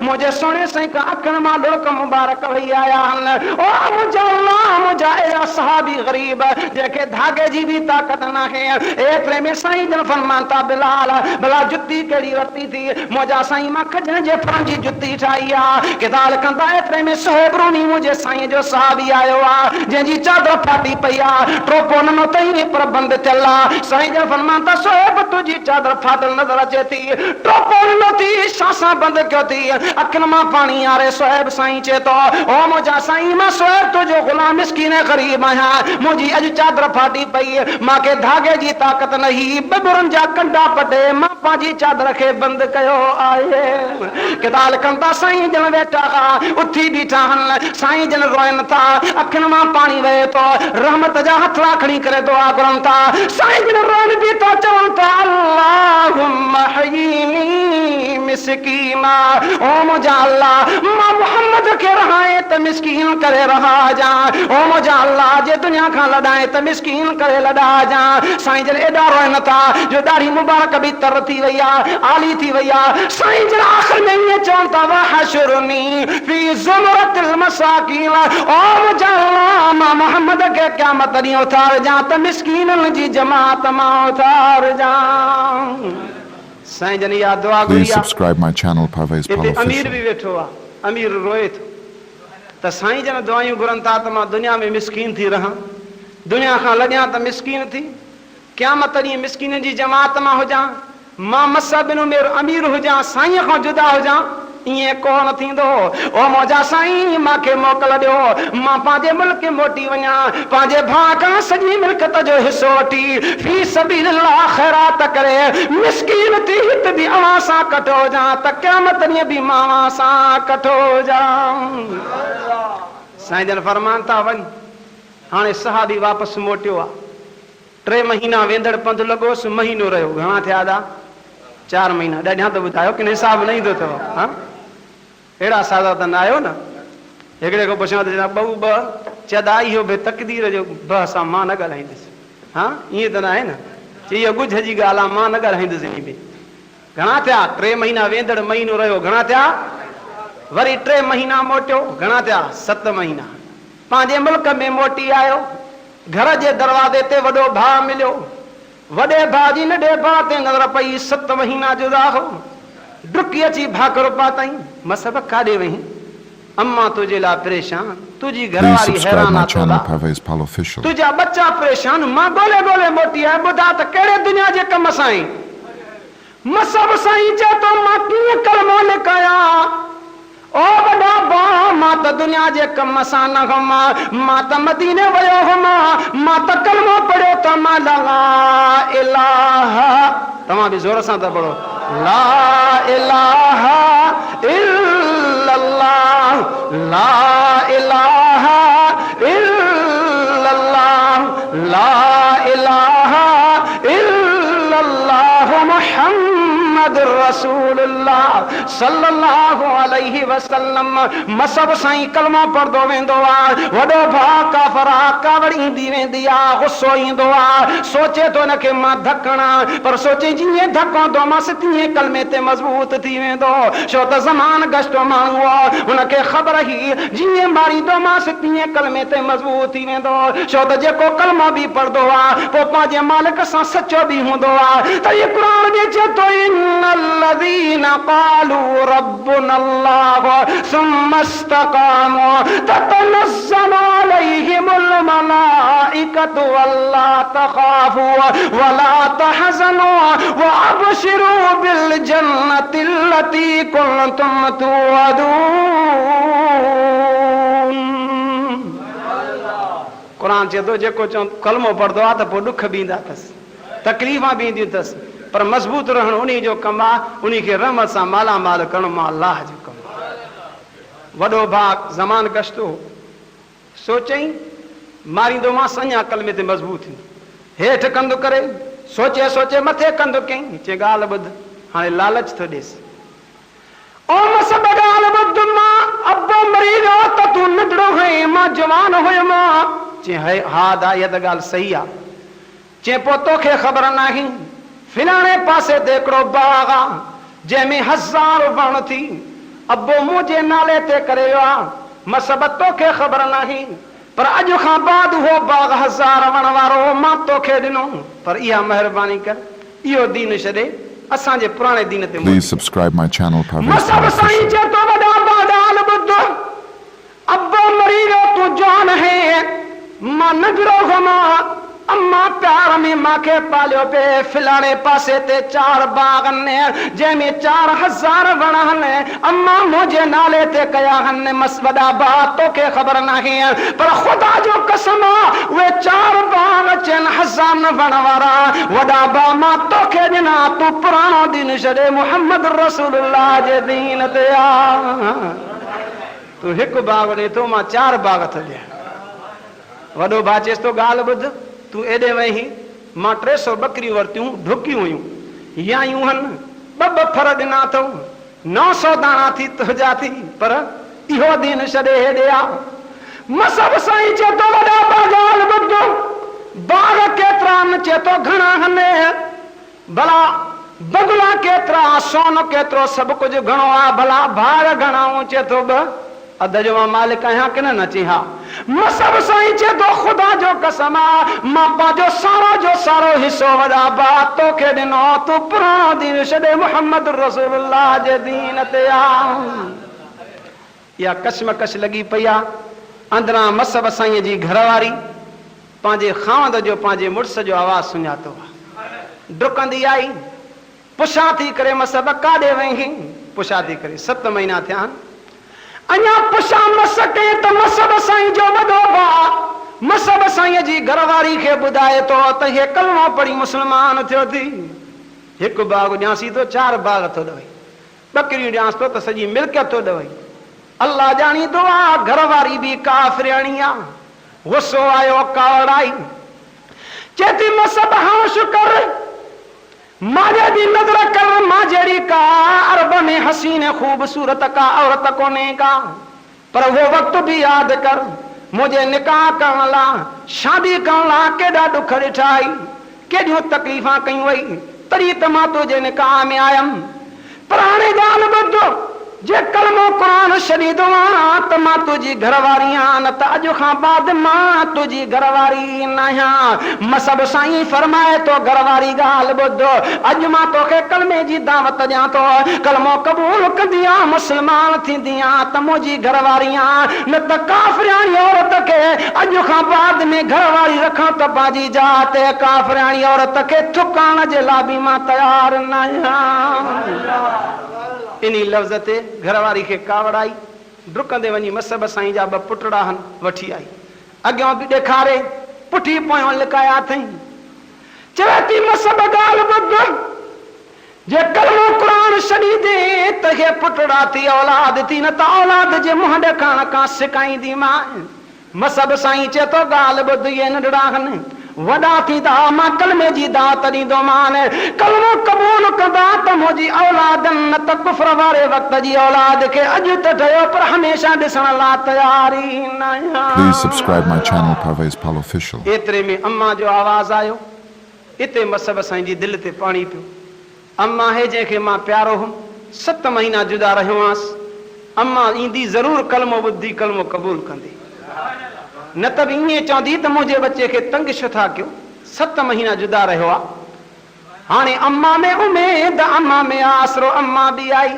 मुझे सोने से का अखन मां लोक मुबारक भई आया ओ मुझा अल्लाह मुझा ए सहाबी गरीब जेके धागे जी भी ताकत ना है ए प्रेमी साईं जन फरमाता बिलाल भला जुत्ती केड़ी वरती थी मुझा साईं मां खजन जे फरंजी जुत्ती ठाईया किदाल कंदा ए प्रेमी सोहेब रूनी मुझे साईं जो सहाबी आयो आ जेजी चादर फाटी पईया टोपो न तई पर बंद चला साईं जन फरमाता सोहेब तुजी चादर फाटल नजर अचे थी टोपो न थी सांसा बंद क्यों थी अखन मां पानी आ रे सोहेब साईं चे तो ओ मुझा साईं मां सोहेब तुजो गुलाम मिस्कीन गरीब आया मुझी अज चादर फाटी पई मां के धागे जी ताकत नहीं बबुरन जा कंडा पटे मां पाजी चादर के बंद कयो आए किदाल कंदा साईं जन वेठा उठी बीठा हन साईं जन रोइन था अखन मां पानी वे तो रहमत जा हथ राखणी करे दुआ करन था साईं जन रोइन भी तो चवन था अल्लाहुम्मा हयीनी मिस्कीना ओ मुझा अल्लाह मां मोहम्मद के रहाए त मिस्कीन करे रहा जा ओ मुझा अल्लाह जे दुनिया का लड़ाए त मिस्कीन करे लड़ा जा साईं जन एडा रोइन था जो दाढ़ी मुबारक भी तर थी वैया आली थी वैया साईं जन आखिर में ये चवंता वा हशरनी फी ज़ुमरतिल मसाकीन ओ मुझा अल्लाह मां मोहम्मद के क़यामत दी उतार जा त मिस्कीनन जी जमात मां उतार जा साईं जन या दुआ गुरिया Please subscribe my channel Parvez Pal इते अमीर Official. भी वेठो आ अमीर रोए थो त साईं जन दुआयूं घुरन था त मां दुनिया में मिस्कीन थी रहा दुनिया खां लॻियां त मिस्कीन थी क़यामत ॾींहुं मिस्कीन जी जमात मां हुजां मां मसबिन में अमीर हुजां साईं खां जुदा हुजां इए कोन थींदो ओ मौजा साईं मांखे मोकल ॾियो मां पंहिंजे मुल्क मोटी वञा पंहिंजे भाउ खां सॼी मिल्कत जो हिसो वठी फी सबीलिल्लाह ख़ैरात करे मिस्कीन थी हित बि अवां सां कठो जा त क़यामत ॾींहुं बि मां अवां सां कठो जा साईं जन फरमान था वञ हाणे सहाबी वापसि मोटियो आहे 3 महीना वेंदड़ पंधु लॻोसि महीनो रहियो घणा थिया दा 4 महीना ॾाढा त ॿुधायो कि हिसाब न ईंदो अथव हा अहिड़ा सादा त न आयो न हिकिड़े खां पुछां त बहू ॿ चदा इहो बि तक़दीर जो ब सां मां न ॻाल्हाईंदुसि हा ईअं त न आहे न चई इहा ॻुझ जी ॻाल्हि आहे मां न ॻाल्हाईंदुसि इन में घणा थिया 3 महीना वेंदड़ महीनो रहियो घणा थिया वरी 3 महीना मोटियो घणा थिया 7 महीना पंहिंजे मुल्क में मोटी आयो घर जे दरवाज़े ते वॾो भाउ मिलियो वॾे भाउ जी नंढे भाउ ते नज़र पई 7 महीना जुदा हो डुकी अची भाकुर पातई मसब काॾे वहीं अम्मा तुझे लाइ परेशान तुझी Please घरवारी subscribe हैरान my आहे channel Parvez Pal Official. तुझा बच्चा परेशान मां ॻोल्हे ॻोल्हे मोटी आहियां ॿुधा त कहिड़े दुनिया जे कम सां आई मसब साईं चए थो मां कीअं कलमो लिकाया ओ वॾा भाउ मां त दुनिया जे कम सां न हुमा मां त मदीने वियो हुमा मां त कलमो पढ़ियो त मां ला इलाहा तव्हां बि ज़ोर सां था पढ़ो ला इलाहा इल्लल्लाह ला इलाहा इल्लल्लाह ला इलाहा इल्लल्लाह मुहम्मद रसूलुल्लाह सल्लल्लाहु अलैहि वसल्लम मसब साईं कलमो पढ़दो वेंदो आहे वॾो भाउ काफ़रा कावड़ ईंदी वेंदी आहे गुस्सो ईंदो आहे सोचे थो न कि मां धकणा पर सोचे जीअं धकंदो मां तीअं कलमे ते मज़बूत थी वेंदो छो त ज़मान गश्तो माण्हू आहे हुनखे ख़बर ई जीअं मारींदो मां तीअं कलमे ते मज़बूत थी वेंदो छो त जेको कलमो बि पढ़दो आहे पोइ पंहिंजे मालिक सां सचो बि हूंदो आहे त इहो क़ुर में चए थो الذين قالوا ربنا الله ثم استقاموا تتنزل عليهم الملائكة ولا تخافوا ولا تحزنوا وابشروا بالجنة التي كنتم توعدون قرآن चए थो जेको कलमो पढ़दो आहे त पोइ ॾुख बि ईंदा अथसि तकलीफ़ां बि ईंदियूं अथसि पर मज़बूत रहण उन्ही जो कमु आहे उन्ही खे रहमत सां मालामाल करणो मां अल्लाह जो कमु वॾो भाउ ज़मान गश्तो सोचई मारींदो मां सञा कलमे ते मज़बूत थींदो हेठि कंदो करे सोचे सोचे मथे कंदो कई चए ॻाल्हि ॿुध हाणे लालच थो ॾेसि ओ मसब ॻाल्हि ॿुध मां अबो मरी वियो त तूं नंढड़ो हुई मां जवान हुयुमि चए हा दा इहा त ॻाल्हि सही आहे चए पोइ तोखे ख़बर नाहे फिलाणे पासे ते हिकिड़ो बाग़ आहे जंहिंमें 1000 वण थी अबो मुझे नाले ते करे मसबत तोखे ख़बर नहीं पर अज खां बाद वो बाग 1000 वण वारो मां तोखे ॾिनो पर इहा महिरबानी कर इहो दीन छॾे असांजे पुराणे दीन ते Please subscribe my channel Parvez मसब Palo साईं Official. जे तो वॾा बादाल ॿुध अब्बो मरी वियो तूं जान है मां नगरो घुमा अम्मा प्यार में मांखे पालियो पे फिलाणे पासे ते 4 बाग ने जंहिंमें 4000 वण आहिनि अम्मा मुंहिंजे नाले ते कया आहिनि वॾा बा तोखे ख़बर नाहे पर ख़ुदा जो कसम उहे 4 बाग चइनि 1000 वण वारा वॾा बा मां तोखे ॾिना तूं पुराणो दीन छॾे मुहम्मद रसूलुल्लाह जे दीन ते आ तूं हिकु बाग ॾे थो मां 4 बाग थो ॾियां वॾो भाउ चएसि थो ॻाल्हि ॿुध तूं एॾे वहीं मां 300 बकरियूं वरितियूं ढुकियूं हुयूं या यूं हन ॿ फर ॾिना अथऊं 900 दाणा थी तुंहिंजा थी पर इहो दीन छॾे हेॾे आ मसब साईं चए थो वॾा बाज़ार ॿुध बाग केतिरा न चए थो घणा हने भला बंगला केतिरा सोन केतिरो सभु कुझु घणो आहे भला भार घणा चए थो ॿ अध जो मां मालिक आहियां की न चई हा मसब साईं चए थो ख़ुदा जो कसम मां पंहिंजो जो सारो हिसो वॾा बा तोखे ॾिनो तूं पुराणो दीन छॾे मुहम्मद रसूलुल्लाह जे दीन ते आ इहा कशमकश लॻी पई आहे अंदरां मसब साईं जी घरवारी पंहिंजे खावंद जो पंहिंजे मुड़ुस जो आवाज़ सुञातो आहे डुकंदी आई पुछां थी करे मसब काॾे वहीं पुछां थी करे 7 महीना थिया आहिनि अञा पुछां मस कई त मसब साईं जो वॾो भाउ मसब साईं जी घरवारी खे ॿुधाए थो त हे कलमो पढ़ी मुस्लमान थियो थी हिकु बाग ॾियांसी थो 4 बाग थो ॾवई बकरियूं ॾियांसि थो त सॼी मिल्कियत थो ॾवई अल्लाह ॼाणींदो आहे घरवारी बि काफ़िरणी आहे गुस्सो आयो कावड़ आई चए थी मसब हाश कर माजे दी नजर कर मां जड़ी का अरब में हसीन खूबसूरत का औरत कोने का पर वो वक्त भी याद कर मुझे निकाह करण ला शादी करण ला केॾा दुख ॾिठाई केॾियूं तकलीफ़ां कयूं वई तॾहिं त मां तुंहिंजे निकाह में आयमि पर हाणे ॻाल्हि ॿुध जे कलमो क़ुरान छॾींदो आहियां त मां तुंहिंजी घरवारी आहियां न त अॼु खां बाद मां तुंहिंजी घरवारी न आहियां मसब साईं फरमाए तो घरवारी ॻाल्हि ॿुध अॼु मां तोखे कलमे जी दावत ॾियां थो कलमो क़बूल कंदी आं मुस्लमान थींदी आं त मुंहिंजी घरवारी आं न त काफ़िराणी औरत खे अॼु खां बाद में घरवारी रखण त पंहिंजी जात काफ़िराणी औरत खे थुकाइण जे लाइ बि मां तयारु न आहियां इन्ही लफ़्ज़ ते घरवारी खे कावड़ आई डुकंदे वञी मसब साईं जा 2 पुटड़ा वठी आई अॻियां बि ॾेखारे पुठी पोयां लिकाया अथई चवे थी मसब ॻाल्हि ॿुध जे कलमो क़ुरान छॾी दे त हे पुटड़ा थी औलाद थी न त औलाद जे मुंहुं ॾेखारण खां सिकाईंदी मां मसब साईं चए थो ॻाल्हि ॿुध इहे नंढड़ा आहिनि वॾा थींदा मां कलमे जी दात ॾींदो मान कलमो क़बूल कंदा त मुंहिंजी औलाद न त कुफ्र वारे वक़्त जी औलाद खे अॼु त ठहियो पर हमेशह ॾिसण लाइ तयारी न Please subscribe my channel Parvez Palo Official. एतिरे में अम्मा जो आवाज़ आयो इते मसब साईं जी दिलि ते पाणी पियो अम्मा हे जंहिंखे मां प्यारो हुउमि 7 महीना जुदा रहियो हुअसि अम्मा ईंदी ज़रूरु कलमो ॿुधी कलमो क़बूल कंदी न त बि ईअं चवंदी त मुंहिंजे बच्चे खे तंग छो था कयो 7 महीना जुदा रहियो आहे हाणे अम्मा में उमेद अम्मा में आसरो अम्मा बि आई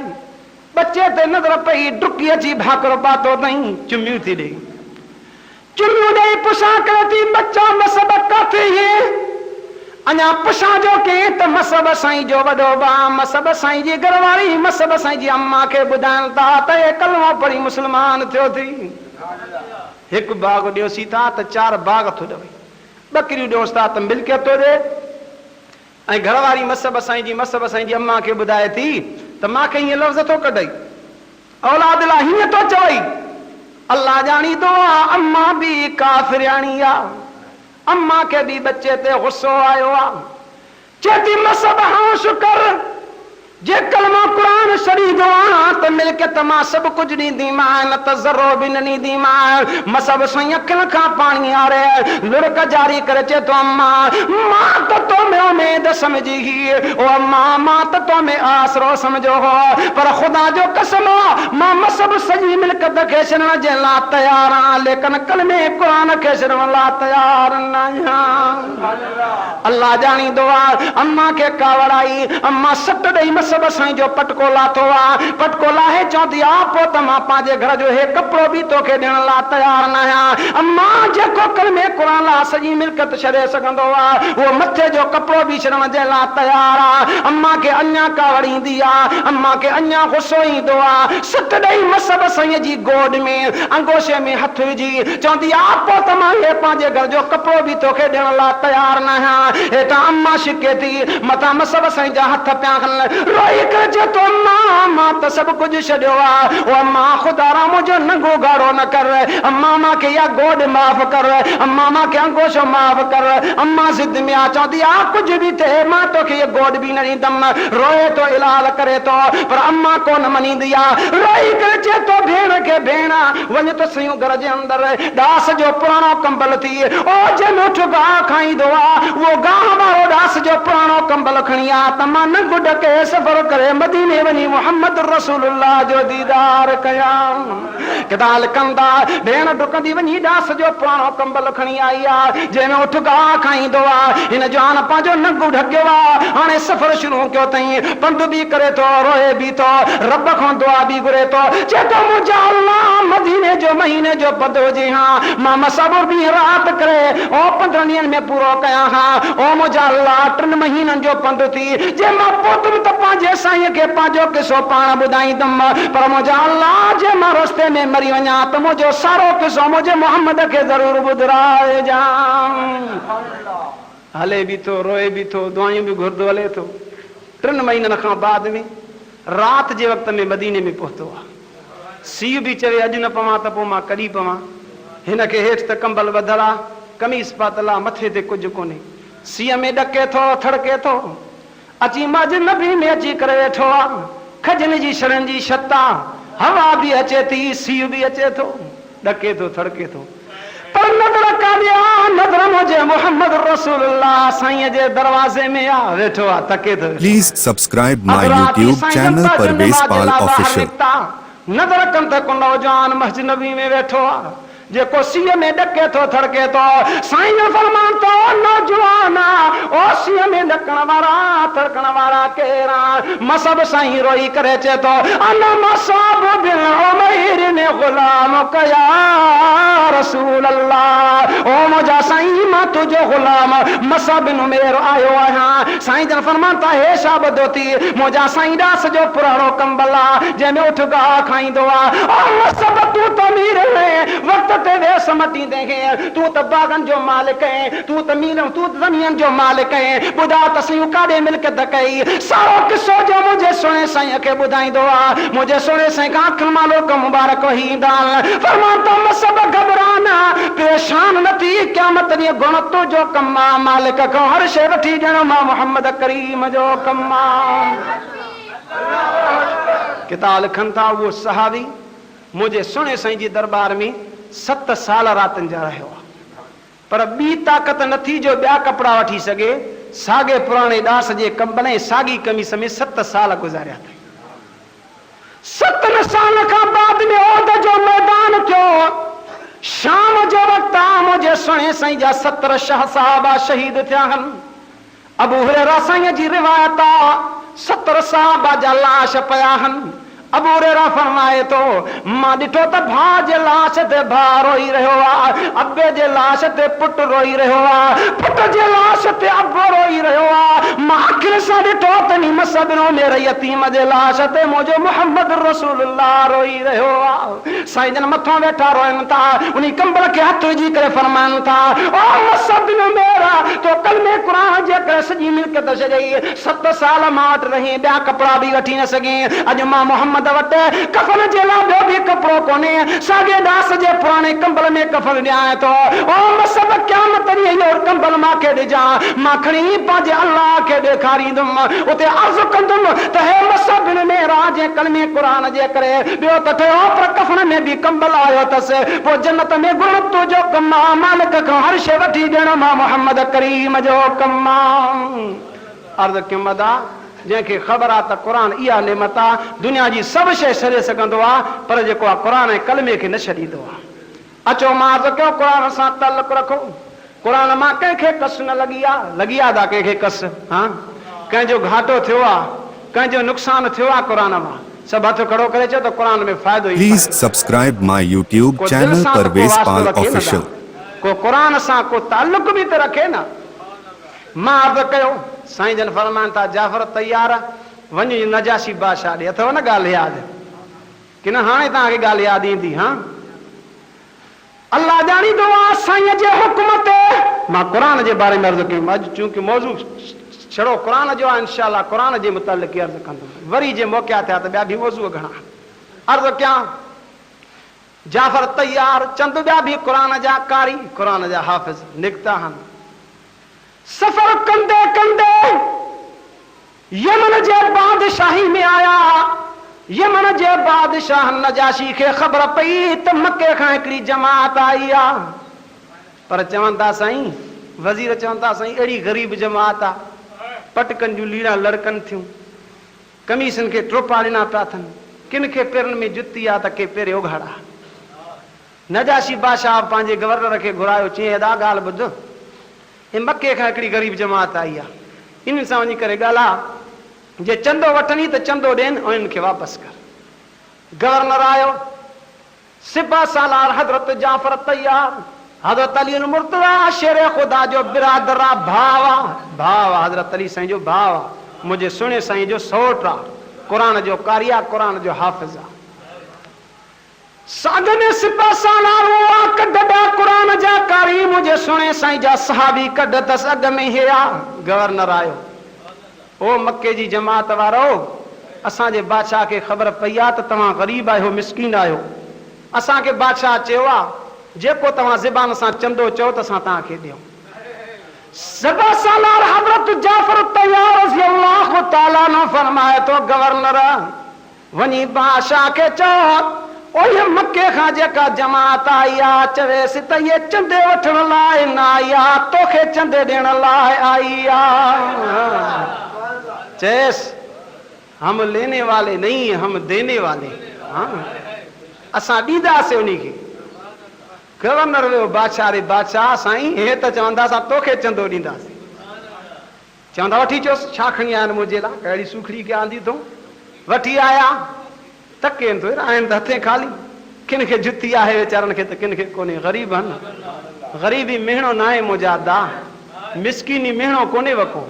बच्चे ते नज़र पई डुकी अची भाकरो पातो अथई चुमियूं थी ॾेई चुमियूं ॾेई पुछां करे थी बच्चा मसब किथे अञा पुछां जो के त मसब साईं जो वॾो भाउ मसब साईं जी घरवारी मसब साईं जी अम्मा खे ॿुधाइनि था त हे कलमो पढ़ी मुस्लमान थियो थी हिकु बाग ॾियोसीं था त 4 बाग थो ॾवई बकरियूं ॾियोसि था त मिल्कियत थो ॾे ऐं घरवारी मसब साईं जी अम्मा खे ॿुधाए थी त मूंखे हीअं लफ़्ज़ थो कढई औलाद लाइ हीअं थो चवई अल्लाह ॼाणींदो आहे अम्मा बि काफ़िराणी आहे अम्मा खे बि बच्चे ते गुस्सो आयो आहे चए थी मसब हाश कर जे कलमा कुरान शरीफ दुआ त मिलके तमा सब कुछ दी मां न त जरो भी नहीं दी मां मसब सई अखिन का पानी आ रे लुड़क जारी करे चे तो अम्मा मां तो में उम्मीद समझी ओ अम्मा मां तो में आसरो समझो हो पर खुदा जो कसम मां मसब सजी मिलके दखे छन जे ला तैयार लेकिन कलमे कुरान के छन ला तैयार ना अल्लाह जानी दुआ अम्मा के कावड़ाई अम्मा सट दई सब साईं जो पटको लाथो आ पटको लाहे चौंदी आप त मां पांजे घर जो हे कपड़ो भी तोखे देण ला तैयार न आहियां अम्मा जेको कलमे कुरान ला सजी मिलकत छड़े सघंदो आ वो मथे जो कपड़ो भी छड़ण जे ला तैयार आ अम्मा के अञा कावड़ी ईंदी आ अम्मा के अञा गुस्सो ईंदो आ सत ॾेई मसब साईं जी गोद में अंगोशे में हथ विझी चौंदी आप त मां हे पांजे घर जो कपड़ो भी तोखे देण ला तैयार न आहियां हेठा अम्मा शिके थी मथा मसब साईं जा हथ पिया खन तो मां तो सब कुछ छड़ियो आ ओ मां खुदा रा मुझे नंगो गाड़ो न कर अम्मा मां के या गोद माफ कर अम्मा मां के अंगोशो माफ कर अम्मा जिद में आ चौंदी आ कुछ भी थे मां तो के ये गोद भी नहीं दम रोए तो इलाज करे तो पर अम्मा को न मनी दिया रोई कर चे तो भेण के भेणा वने तो सयूं घर जे अंदर दास जो पुरानो कंबल थी ओ जे मुठ गा खाई दोआ वो गांव वालो दास जो पुरानो कंबल खणिया तमा नंगो डके सफर करे मदीने वनी मोहम्मद रसूलुल्लाह जो दीदार कया कदाल कंदा भेण डुकंदी वनी दास जो पुरानो कंबल खणी आई आ जेमे उठ गा खाईंदो आ इन जान पांजो नंगो ढकियो आ हाणे सफर शुरू कयो तई पंध भी करे तो रोए भी तो रब खां दुआ भी घुरे तो चेतो मुझा अल्लाह मदीने जो महीने जो पदो जी हां मां सबर भी रात करे ओ 15 ॾींहनि में पूरो कया हां ओ मुझा अल्लाह 3 महीननि जो पंध थी जे मां पोतम त पांजे साईं के पांजो किसो पाण बुधाईंदम पर मुझा अल्लाह जे मां रस्ते में मरी वञा त मुझो सारो किसो मुझे मोहम्मद के जरूर बुधराए जा हले भी तो रोए भी तो दुआयूं भी घुरदो हले तो 3 महीननि खां बाद में रात जे वक्त में मदीने में पहुतो आ सीउ भी चवे अॼु न पवां त पोइ मां कॾहिं पवां हिन खे हेठि त कंबल वधल आ कमीस पातल आ मथे ते कुझु कोन्हे सीउ में ॾके थो थड़के थो अची मज नबी में अची करे वेठो आ खजन जी शरण जी छता हवा भी अचे थी सीउ भी अचे थो ॾके थो थड़के थो पर नज़र काॾे आ नज़र मुझे मोहम्मद रसूलुल्लाह साईं जे दरवाजे में आ वेठो आ तके थो please subscribe my YouTube channel Parvez Pal official नज़र कन त को नौजवान मस्जिद नबी में वेठो आ जेको सीए में ॾके थो थड़के थो साईं जो फरमान तो नौजवान ओ सीए में ॾकण वारा थड़कण वारा केरा मसब साईं रोई करे चे तो अन मसब बिन उमैर ने गुलाम कया रसूल अल्लाह ओ मुझा साईं मां तुझो गुलाम मसब बिन उमैर आयो आहियां साईं जन फरमान ता हे शाबदो थी मुझा साईं दास जो पुराणो कंबला जंहिंमें उठ गा खाईंदो आ ओ मसब तू तमीर वक्त ते वे समती देखे तू त बागन जो मालिक है तू त मीन तू जमीन जो मालिक है बुधा तसियो काडे मिलके दकई सारो किस्सो जो मुझे सुने साईं के बुधाईंदो आ मुझे सुने साईं का आंख मालो को मुबारक ही दाल फरमाता सब घबराना परेशान न थी क़यामत दी गुण तो जो कम्मा मालिक को हर शे वठी ॼण मां मोहम्मद करीम जो कम्मा किताब लिखन था वो सहाबी मुझे सुने साईं जी दरबार में 7 साल रातन जा रहियो पर बी ताकत न थी जो ॿिया कपड़ा वठी सके सागे पुराणे दास जे कंबल ऐं सागी कमीस में 7 साल गुज़ारिया अथई 7 साल खां बाद में ओद जो मैदान थियो शाम जो वक्त आ मुझे सुने साईं जा 17 शाह साहबा शहीद थिया आहिनि अबू हुरैरा साईं जी रिवायत आ 17 साहबा जा लाश पिया आहिनि अबू हुरैरा फरमाए तो मां ॾिठो त भाउ जे लाश ते भाउ रोई रहियो आहे अबे जे लाश ते पुटु रोई रहियो आहे पुट जे लाश ते अबो रोई रहियो आहे मां अखियुनि सां ॾिठो त नी मसबिनो मेरे यतीम जे लाश ते मुंहिंजो मोहम्मद रसूलुल्लाह रोई रहियो आहे साईं जन मथां वेठा रोइनि था उन कंबल खे हथ विझी करे फरमाइनि था ओ मसबिनो मेरा तो कलमे क़ुरान जे करे सॼी मिल्कियत छॾई 7 साल मां वटि रही ॿिया कपिड़ा बि वठी न सघी अॼु मां मोहम्मद वटि कफन जे लाइ ॿियो बि कपिड़ो कोने सागे दास जे पुराने कंबल में कफन ॾियां तो ओ मसब क़यामत ॾींहुं और कंबल मांखे ॾिजां मां खणी पंहिंजे अल्लाह खे ॾेखारींदुमि उते अर्ज़ु कंदुमि त हे मसब में राज कलमे क़ुरान जे करे ॿियो त थियो पर कफन में बि कंबल आयो अथसि पोइ जन्नत में गुण तुंहिंजो कमु आहे मालिक खां हर शइ वठी ॾियण मां मोहम्मद करीम जो कमु आहे अर्ज़ु कयमि अदा जंहिंखे ख़बर आहे त क़ुरान इहा नेमत आहे दुनिया जी सभु शइ छॾे सघंदो आहे पर जेको आहे क़ुरान ऐं कलमे खे न छॾींदो आहे अचो मां अर्ज़ु कयो क़ुरान सां ताल्लुक़ रखो क़ुरान मां कंहिंखे कस न लॻी आहे दा कंहिंखे कस हा कंहिंजो घाटो थियो आहे कंहिंजो नुक़सानु थियो आहे क़ुरान मां सब हथ खड़ो करे चो तो कुरान में फायदो ही please subscribe my YouTube channel Parvez Pal official को कुरान सा को ताल्लुक भी तो रखे ना मां अर्ज़ कयो साईं जन फरमान था जाफर तैयार वञ नजाशी बादशाह ॾे अथव न ॻाल्हि यादि कि न हाणे तव्हांखे ॻाल्हि यादि ईंदी हाँ अल्लाह ॼाणींदो आहे साईं जे हुक्म ते मां क़ुरान जे बारे में अर्ज़ कयो अॼु चूंकि मौज़ू छड़ो क़ुरान जो आहे इंशाअल्लाह क़ुरान जे मुतालिक़ अर्ज़ कंदुमि वरी जे मौक़ा थिया त ॿिया बि मौज़ू घणा अर्ज़ कयां जाफर तैयार चंद ॿिया बि क़ुरान जा कारी क़ुरान जा हाफ़िज़ निकिता आहिनि सफ़र कंदे कंदे यमन जे बादशाही में आया यमन जे बादशाह नजाशी खे ख़बर पई त मके खां हिकिड़ी जमात आई आहे पर चवनि था साईं वज़ीर चवनि था साईं अहिड़ी ग़रीब जमात आहे पटकनि जूं लीड़ा लड़कनि थियूं कमीसनि खे ट्रोपा ॾिना पिया अथनि किन खे पेरनि में जुती आहे त के पेरे उघाड़ा नजाशी बादशाह पंहिंजे गवर्नर खे घुरायो चई एॾा ॻाल्हि ॿुध हे मके खां हिकिड़ी ग़रीब जमात आई आहे इन सां वञी करे ॻाल्हि जे चंदो वठणी त चंदो ॾियनि ऐं इन्हनि खे वापसि कर गवर्नर आयो सिपा सालार हज़रत जाफर तैयार हज़रत अली मुर्तज़ा शेर खुदा जो बिरादर भाव हज़रत अली साईं जो भाव आहे मुंहिंजे सुहिणे साईं जो सौट आहे क़ुरान जो कारी आहे क़ुरान जो हाफ़िज़ आहे साग में सिपा सालार हुआ कढ क़ुरान जा कारी मुंहिंजे सुहिणे साईं जा सहाबी कढ अथसि अॻ में हे आहे गवर्नर आयो ओ मके जी जमात वारो असांजे बादशाह खे ख़बर पई आहे त तव्हां ग़रीब आहियो मिसकीन आहियो असांखे बादशाह चयो आहे जेको तव्हां ज़बान सां चंदो चओ त असां तव्हांखे ॾियूं सभा सालार हज़रत जाफर तैयार रज़ी अल्लाह ताला न फरमाए तो गवर्नर वञी बादशाह खे चओ ओ ये मके खां जेका जमात आई आहे चवेसि त ये चंदे वठण लाइ न आई आहे तोखे चंदे ॾियण लाइ आई आहे चेस हम लेने वाले नहीं हम देने वाले हाँ असां ॾींदासीं उन्ही खे गवर्नर वियो बादशाह रे बादशाह साईं हे त चवंदा असां तोखे चंदो ॾींदासीं चवंदा वठी अचोसि छा खणी आया आहिनि मुंहिंजे लाइ कहिड़ी सुखड़ी खे आंदी अथऊं वठी आया तके थो आहिनि त हथे ख़ाली किन खे जुती आहे वीचारनि खे त किन खे कोन्हे ग़रीब आहिनि ग़रीबी मेहणो न आहे मुंहिंजा दा मिसकीनी मेहणो कोन्हे वको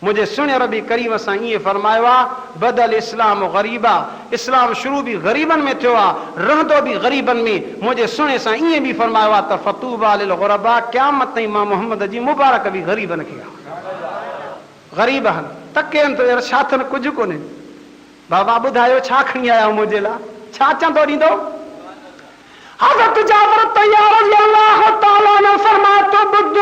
मुझे सुन रबी करीम सां ईअं फरमायो आहे बदल इस्लाम ग़रीबा इस्लाम शुरू भी ग़रीबन में थियो आहे रहंदो भी ग़रीबन में मुझे सुने सां ईअं भी फरमायो आहे त फतूबा लिल ग़ुरबा क़यामत ताईं मां मोहम्मद जी मुबारक भी ग़रीबन खे ग़रीब आहिनि तकेनि तो यार छा अथनि कुझु कोन्हे बाबा ॿुधायो छा खणी आया मुंहिंजे लाइ छा चंदो ॾींदो हज़रत जाफर तैयार अल्लाह ताला ने फरमाया तो ॿुध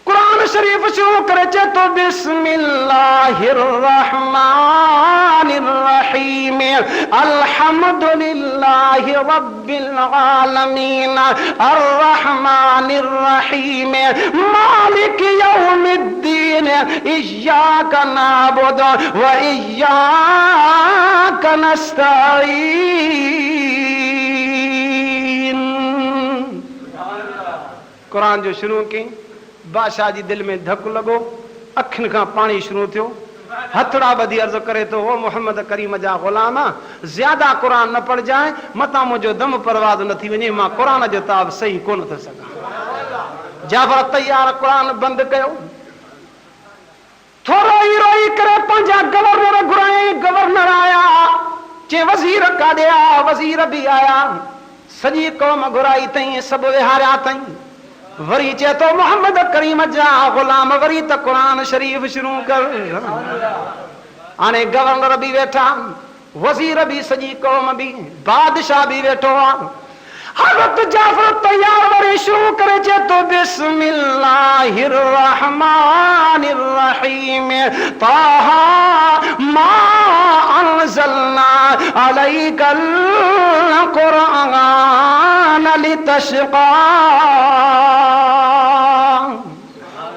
कुरान शरीफ शुरू करे चे तो बिस्मिल्लाहिर रहमानिर रहीम अल्हम्दुलिल्लाहि रब्बिल आलमीन अर्रहमानिर रहीम मालिक यौमिद्दीन इय्याका नअबुदु व इय्याका नस्तईन। कुरान जो शुरू कई बादशाह जी दिल में धक लगो अखिन का पानी शुरू थियो हथड़ा बदी अर्ज करे तो वो मोहम्मद करीम जा गुलाम ज्यादा कुरान न पढ़ जाए मता मुझो दम परवाद न थी वने मां कुरान जो ताब सही कोन थ सका जाफर तैयार कुरान बंद कयो थोरो ही रोई करे पंजा गवर्नर घुराए गवर्नर आया चे वजीर काढिया वजीर भी आया सजी कौम घुराई तई सब विहारिया तई वरी चे तो मोहम्मद करीम जा गुलाम वरी त कुरान शरीफ शुरू कर आने गवर्नर भी वेठा वज़ीर भी, सॼी क़ौम भी, बादशाह भी वेठो आहे। हज़रत जाफ़र तैयार वरी शुरू करे चे तो बिस्मिल्लाहिर रहमानिर रहीम ताहा मा अंज़लना अलैकल क़ुरआन लितशक़ा।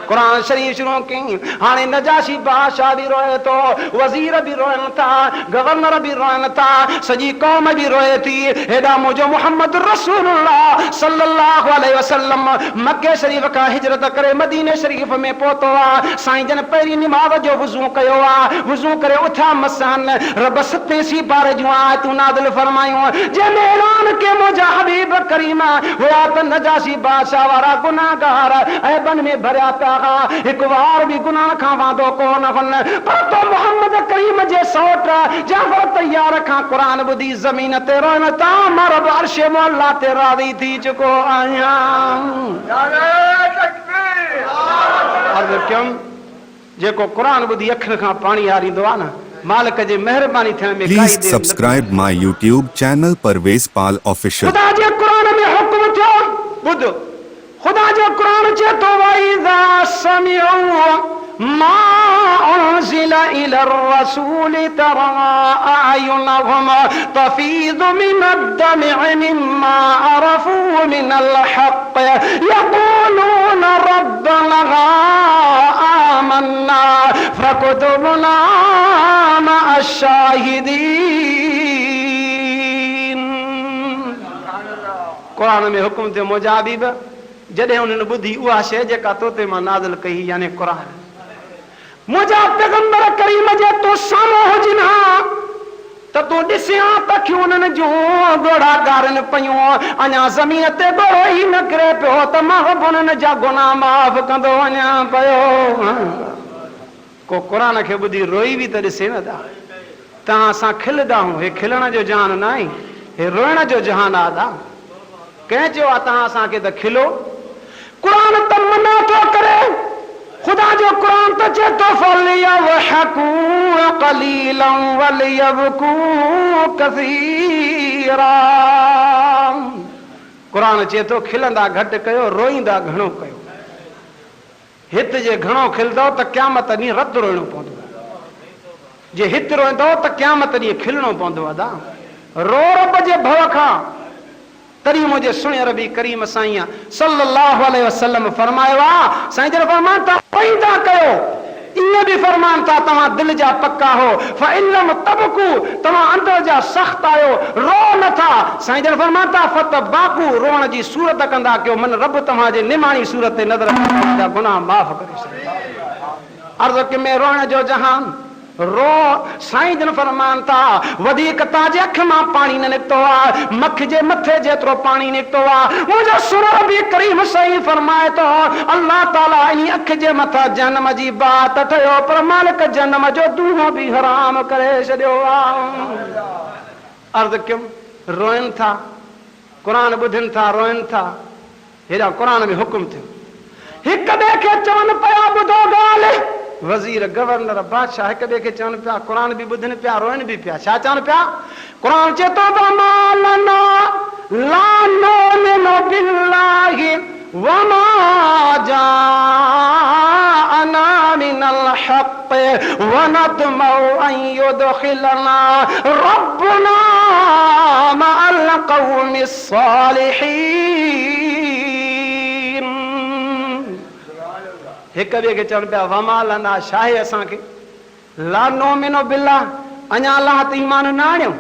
कुरान शरीफ शुरू कई। हाणे नजाशी बादशाह भी रोए तो, वजीर भी रोयन था, गवर्नर भी रोयन था, सॼी क़ौम भी रोए थी। हेॾा मुंहिंजो मुहम्मद रसूलुल्लाह सल्लल्लाहु अलैहि वसल्लम मक्के शरीफ खां हिजरत करे मदीने शरीफ में पहुतो आहे। साईं जन पहिरीं निमाज़ जो वुज़ू कयो आहे, वुज़ू करे उथिया मसान, रब 87 पारे जूं आयतूं नाज़िल फरमायूं जंहिंमें ऐलान कयो मुंहिंजा हबीब करीम हुआ त नजाशी बादशाह वारा गुनाहगार ऐबन में भरिया पिया, हिकु वार भी गुनाह खां वांदो कोन हुन, पर तो मोहम्मद करीम जे सौट जाफ़र तैयार खां क़ुरान ॿुधी ज़मीन ते रोइन था, मां रब अर्श मौला ते राज़ी थी चुको आहियां। अर्ज़ कयमि जेको क़ुरान ॿुधी अखियुनि खां पाणी हारींदो आहे न, मालिक जे महिरबानी थियण में Please subscribe my YouTube channel Parvez Pal Official. खुदा जे क़ुरान में हुक्म थियो, ॿुध खुदा जो कुरान चे तो वइज़ा समिउ मा उनज़िला इलर रसूल तरा अयुनहुम तफीदु मिनद्दमइ मिम्मा अरफू मिनल हक़ यक़ूलून रब्बना आमन्ना फकुतुबना मअश शाहिदीन। कुरान में हुक्म थियो मुंहिंजा हबीब जॾहिं उन्हनि ॿुधी उहा शइ जेका तो ते मां नाज़िल कई यानी क़ुरान, मुंहिंजा पैगंबर करीम जे तो साम्हूं हुजनि हा त तूं ॾिसियां त अखियूं उन्हनि जूं ॻोढ़ा ॻारनि पयूं, अञा ज़मीन ते ॻोढ़ो ई न किरे पियो त मां उन्हनि जा गुनाह माफ़ कंदो वञा पियो। को क़ुरान खे ॿुधी रोई बि त ॾिसे न था। तव्हां असां खिलंदा आहियूं, हे खिलण जो जहान न आहे, हे रोइण जो जहान आहे। कंहिं चयो आहे तव्हां असांखे त खिलो? कुरान त मना थो करे, खुदा जो कुरान त चए थो फलियज़हकू क़लीलन वलियबकू कसीरा। कुरान चए थो खिलंदा घटि कयो, रोईंदा घणो कयो। हित जे घणो खिलंदो त क़यामत ॾींहुं रत रोइणो पवंदो, जे हित रोईंदो त क़यामत ॾींहुं खिलणो पवंदो आहे। रो रब जे भव खां तरी मुझे सुने रबी करीम साईं सल्लल्लाहु अलैहि वसल्लम फरमायो आ, साईं जन फरमान था पैदा कयो, इहे भी फरमान था तव्हां दिल जा पक्का हो, फइल्लम तबकू तव्हां अंदर जा सख्त आयो, रो नथा। साईं जन फरमान था फतबाकू रोण जी सूरत कंदा कयो, मन रब तव्हां जे निमाणी सूरत ते नज़र जा गुनाह माफ़ करे सघे। अर्ज़ कि में रोण जो जहान रो। साईं जन फरमान था वधीक ताजे अख मां पानी न निकतो आ, मख जे मथे जेतिरो पानी निकतो आ। मुंहिंजो सुर भी करीम सही फरमाए तो अल्लाह ताला इन अख जे मथा जन्म जी बात ठयो, पर मालिक जन्म जो दूहो भी हराम करे छॾियो आ। अर्ज़ कयम रोइन था, कुरान ॿुधनि था, रोइन था। हेॾा कुरान में हुकुम थियो, हिक ॿिए खे चवनि पिया ॿुधो ॻाल्हि। वज़ीर गवर्नर बादशाह हिक ॿिए खे चवनि पिया, कुरान बि ॿुधनि पिया, रोइनि बि पिया। छा चवनि पिया? कुरान चए थो वमालना ला नुमिनु बिल्लाहि वमा जाअना मिनल हक़ वनतमउ अन युदखिलना रब्बुना मअल क़ौमिस सालिहीन। हिक ॿिए खे चवनि पिया वमा लना शाहे असांखे, ला नुमिनु बिल्लाह अञा अल्लाह ते ईमान न आणियो,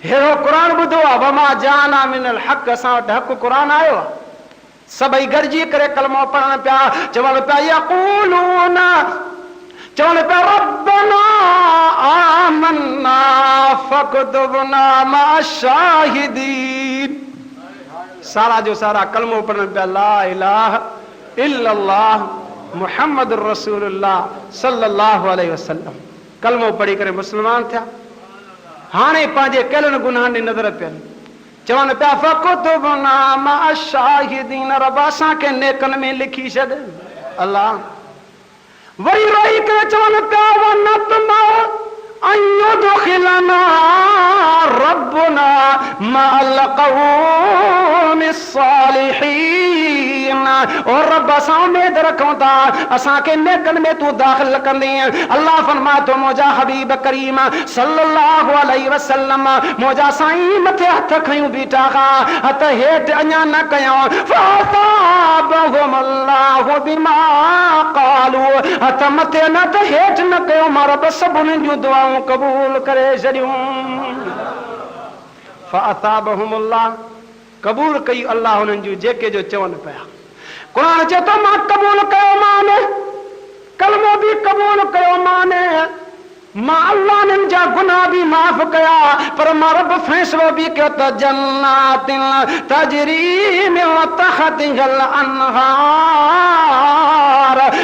हेड़ो क़ुरान ॿुधो आहे। वमा जाना मिनल हक़ असां वटि हक़ क़ुरान आयो आहे। सभई गॾिजी करे कलमो पढ़नि पिया, चवनि पिया यक़ूलून, चवनि पिया रब्बना आमन्ना फकुतुबना मअश शाहिदीन। सारा जो सारा कलमो पढ़नि पिया, ला इलाहा इल्लल्लाह मुहम्मद रसूलुल्लाह सल्लल्लाहु अलैहि वसल्लम। कलमो पढ़ी करे मुस्लमान थिया। हाणे पंहिंजे कयलनि गुनाहनि ॾे नज़र पियनि, चवनि पिया फकुतुबना मअश शाहिदीन, रब असांखे नेकनि में लिखी छॾ। अल्लाह वरी रोई करे चवनि पिया वनतमउ अय्युदखिलना रब्बुना मअल क़ौमिस सालिहीन। और रब असां उम्मीद रखूं था असां के नेकन में तू दाखिल कंदे। अल्लाह फरमा तो मौजा हबीब करीम सल्लल्लाहु अलैहि वसल्लम मौजा साईं मथे हथ खयूं बीठा खा हथ हेठ अञा न कयूं फ़असाबहुमुल्लाहु बिमा क़ालू हथ मथे न त हेठ न कयो मां रब सभिनी जूं दुआऊं क़बूल करे छॾियूं। फ़असाबहुमुल्लाह क़बूल कई अल्लाह उन्हनि जूं जेके जो चवनि पिया। क़ुरान चए थो मां क़बूल कयो माने कलमो बि क़बूल कयो माने मां अल्लाह ने जा गुनाह भी माफ कया पर मां रब फैसलो भी कयो त जन्नातिन तजरी मिन तहतिहल अनहार।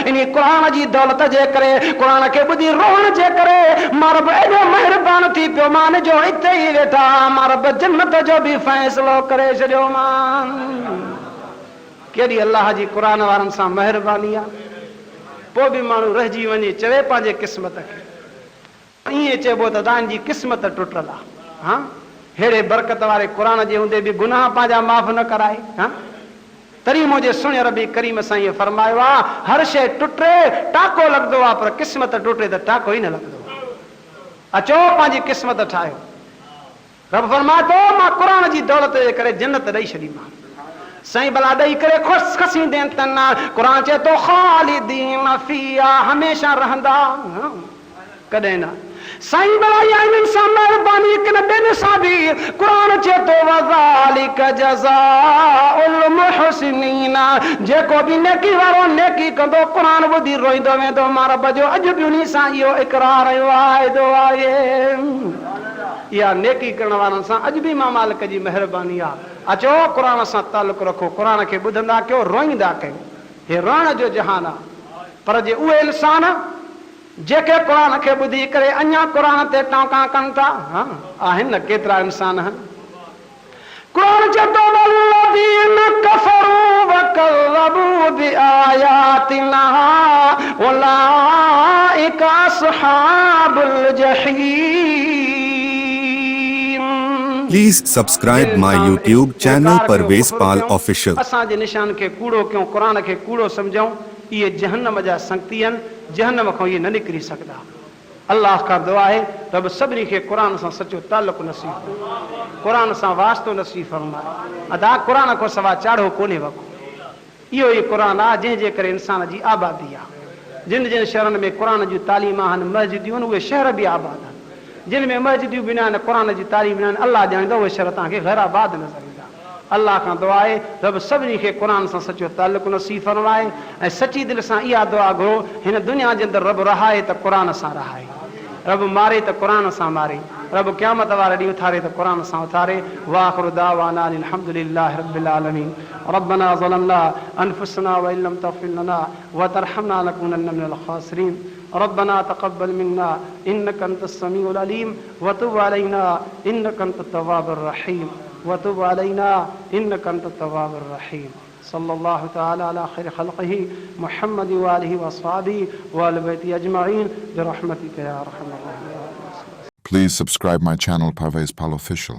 इन कुरान जी दौलत जे करे कुरान के बुधी रोण जे करे मां रब एॾो मेहरबान थी पियो मान जो हिते ई वेठा मां रब जन्नत जो भी फैसलो करे छॾियो मान। केॾी अल्लाह जी कुरान वारनि सां मेहरबानी आहे। पोइ बि माण्हू रहिजी वञे चवे पंहिंजे क़िस्मत खे ईअं चइबो त तव्हांजी क़िस्मत टुटल आहे। हा हेड़े बरकत वारे क़ुरान जे हूंदे बि गुनाह पंहिंजा माफ़ न कराए। हा तरी मुंहिंजे सुणे रबी करीम सां ईअं फरमायो आहे हर शइ टुटे टाको लॻंदो आहे पर क़िस्मत टुटे त टाको ई न लॻंदो। अचो पंहिंजी क़िस्मत ठाहियो। रब फरमाए थो मां क़ुरान जी दौलत जे करे जन्नत ॾेई छॾीमांइ। साईं भला ॾेई करे ख़ुशि खसी देन तन क़ुरान चए थो ख़ालिदीन फ़ीहा हमेशा रहंदा कॾहिं न। साईं भला या इन्हनि सां महिरबानी कि न ॿियनि सां बि क़ुरान चए थो वज़ालिक जज़ाउल मुहसिनीन जेको बि नेकी वारो नेकी कंदो क़ुरान ॿुधी रोईंदो वेंदो मां रब जो अॼु बि उन्ही सां इहो इक़रार आहे इहा नेकी करण वारनि सां अॼु बि मां मालिक जी महिरबानी आहे। अचो क़ुरान सां तालुक़ रखो क़ुरान खे ॿुधंदा कयो रोईंदा कयो। हे रोइण जो जहान आहे पर जे उहे इंसान जेके क़ुरान खे ॿुधी करे अञा क़ुरान ते टांका कनि था आहिनि न केतिरा इंसान आहिनि। क़ुरान चए थो वल्लज़ीन कफ़रू वकज़्ज़बू बिआयातिना उलाइक अस्हाबुल Zaheem. Please subscribe my YouTube channel Parvez Pal Official. असांजे निशान खे कूड़ो कयूं क़ुरान खे कूड़ो समझूं इहे जहन्नम जा संगती आहिनि जहन्नम खां इहे न निकिरी सघंदा। अल्लाह खां दुआ आहे रब सभिनी खे क़ुरान सां सचो तालुक़ नसीब क़ुरान सां वास्तो नसीब फरमाए। अदा क़ुरान खां सवा चाढ़ो कोन्हे वको। इहो ई क़ुरान आहे जंहिंजे करे इंसान जी आबादी आहे। जिन जिन शहरनि में क़ुरान जूं तालीम आहिनि मस्जिदियूं आहिनि उहे शहर बि आबाद आहिनि। जिन में मस्जिदियूं बि न आहिनि क़ुरान जी तालीम न आहिनि अल्लाह ॼाणींदो उहे शहर तव्हांखे ग़ैर आबाद नज़र ईंदा। अल्लाह खां दुआ आहे रब सभिनी खे क़ुरान सां सचो तालुक़ नसीब फरमाए ऐं सची दिलि सां इहा दुआ घुरो हिन दुनिया जे अंदरि रब रहाए त क़ुरान सां रहाए रब मारे त क़ुरान सां मारे रब क़यामत वारे ॾींहुं उथारे त क़ुरान सां उथारे। वाखिरु दावाना अल्हम्दुलिल्लाहि रब्बिल आलमीन। रब्बना ज़लमना अनफुसना व इन लम तग़फिर लना व तरहमना लनकुनन्ना मिनल ख़ासिरीन। रब्बना तक़ब्बल मिन्ना इन्नका अंतस समीउल अलीम व तुब अलैना इन्नका अंतत तव्वाबुर रहीम वतुब अलैना इन्नका अंतत तव्वाबुर रहीम। सल्लल्लाहु तआला अला खैर खल्क़िही मुहम्मद व आलिहि व अस्हाबिही व अहलि बैति अजमईन बिरहमतिका या अरहमर राहिमीन। Please subscribe my channel Parvez Pal Official.